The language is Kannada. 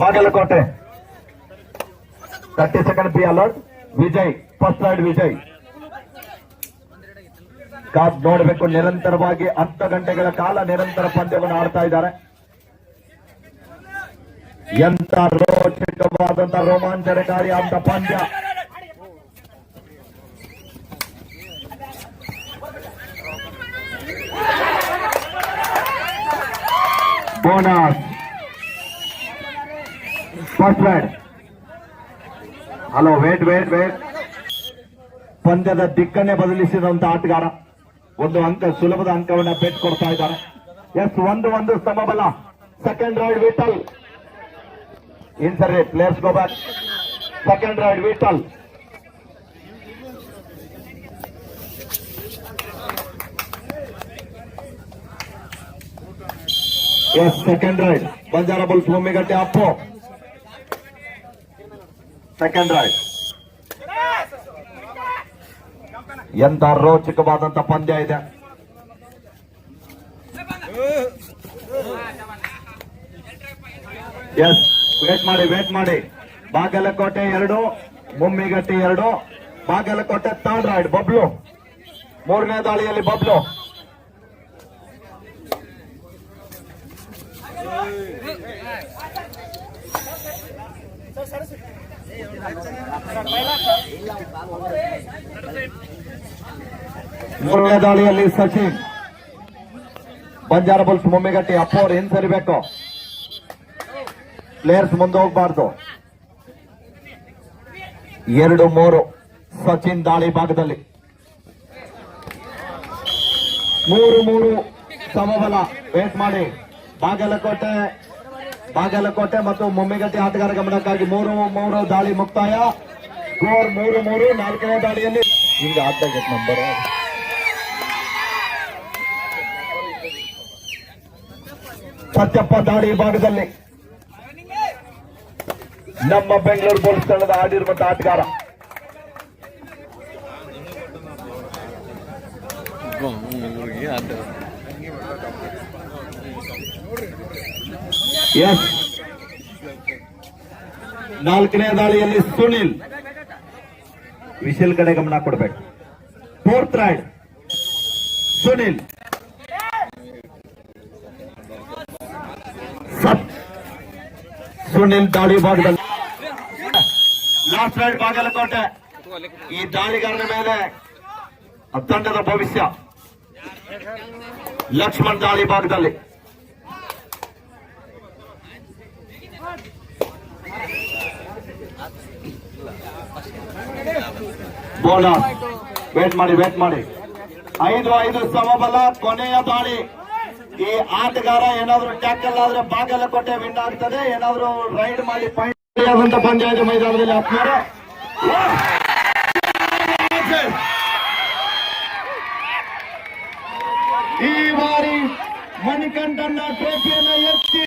Bagalkot 30 seconds be alert. Vijay first raid Vijay ಕಾದ್ ನೋಡಬೇಕು. ನಿರಂತರವಾಗಿ 10 ಗಂಟೆಗಳ ಕಾಲ ನಿರಂತರ ಪಂದ್ಯವನ್ನು ಆಡ್ತಾ ಇದ್ದಾರೆ. ಎಂತ ರೋಚಕವಾದಂತ ರೋಮಾಂಚನಕಾರಿ ಅಂತ ಪಂದ್ಯ. Bonus first raid. Hello wait wait wait. ಪಂದ್ಯದ ದಿಕ್ಕನ್ನೇ ಬದಲಿಸಿದಂತ ಆಟಗಾರ ಒಂದು ಅಂಕ, ಸುಲಭದ ಅಂಕವನ್ನ ಬೆಟ್ ಕೊಡ್ತಾ ಇದ್ದಾರೆ. ಎಸ್ 1-1 ಸಮಬಲ. Second raid Vithal insert players go back. Second raid Vithal. Yes second raid Banjara bulls Mummigatte Appu. Second raid. ಎಂತ ರೋಚಕವಾದಂತ ಪಂದ್ಯ ಇದೆ. ಎಸ್ ವೇಟ್ ಮಾಡಿ. ಬಾಗಲಕೋಟೆ 2 ಮುಮ್ಮಿಗಟ್ಟಿ 2. Bagalkote third raid Bablu. ಮೂರನೇ ದಾಳಿಯಲ್ಲಿ ಬಬ್ಲು. ಮೂರನೇ ದಾಳಿಯಲ್ಲಿ ಸಚಿನ್. ಬಂಜಾರ ಬುಲ್ಸ್ ಮುಮ್ಮಿಗಟ್ಟಿ ಅಪ್ಪು ಅವ್ರು ಏನ್ ಸರಿಬೇಕು. ಪ್ಲೇಯರ್ಸ್ ಮುಂದೆ ಹೋಗಬಾರ್ದು. 2-3 ಸಚಿನ್ ದಾಳಿ ಭಾಗದಲ್ಲಿ. 3-3 ಸಮಬಲ. ವೇಟ್ ಮಾಡಿ. ಬಾಗಲಕೋಟೆ ಮತ್ತು ಮುಮ್ಮಿಗಟ್ಟಿ ಆಟಗಾರ ಗಮನಕ್ಕಾಗಿ 3-3 ದಾಳಿ ಮುಕ್ತಾಯ. ಸ್ಕೋರ್ 3-3. 4ನೇ ದಾಳಿಯಲ್ಲಿ ಹಿಂಗ ಆಟ ನಂಬರ್ ಸತ್ಯಪ್ಪ ದಾಳಿ ಭಾಗದಲ್ಲಿ ನಮ್ಮ ಬೆಂಗಳೂರು ಬುಲ್ಸ್ ತಂಡದ ಆಡಿರುವಂತಹ ಆಟಗಾರ. ಎಸ್ 4ನೇ ದಾಳಿಯಲ್ಲಿ ಸುನಿಲ್. ವಿಶಲ್ ಕಡೆ ಗಮನ ಕೊಡಬೇಕು. Fourth ride Sunil. ಸುನಿಲ್ ದಾಳಿ ಭಾಗದಲ್ಲಿ. Last raid Bagalkot. ಈ ದಾಳಿಗಾರನ ಮೇಲೆ ತಂಡದ ಭವಿಷ್ಯ. ಲಕ್ಷ್ಮಣ್ ದಾಳಿ ಭಾಗದಲ್ಲಿ. ಬೋನಸ್. ವೇಟ್ ಮಾಡಿ. 5-5 ಸಮಬಲ. ಕೊನೆಯ ದಾಳಿ. ಈ ಆಟಗಾರ ಏನಾದ್ರು ಟ್ಯಾಕಲ್ ಆದ್ರೆ ಬಾಗಲಕೋಟೆ ವಿನ್ ಆಗ್ತದೆ. ಏನಾದ್ರು ರೈಡ್ ಮಾಡಿ ಪಾಯಿಂಟ್ ಪಂಚಾಯತ್ ಮೈದಾನದಲ್ಲಿ ಹಾಕ್ತಾರೆ. ಈ ಬಾರಿ ಮಣಿಕಂಠನ ಟ್ರೋಫಿಯನ್ನು ಎತ್ತಿ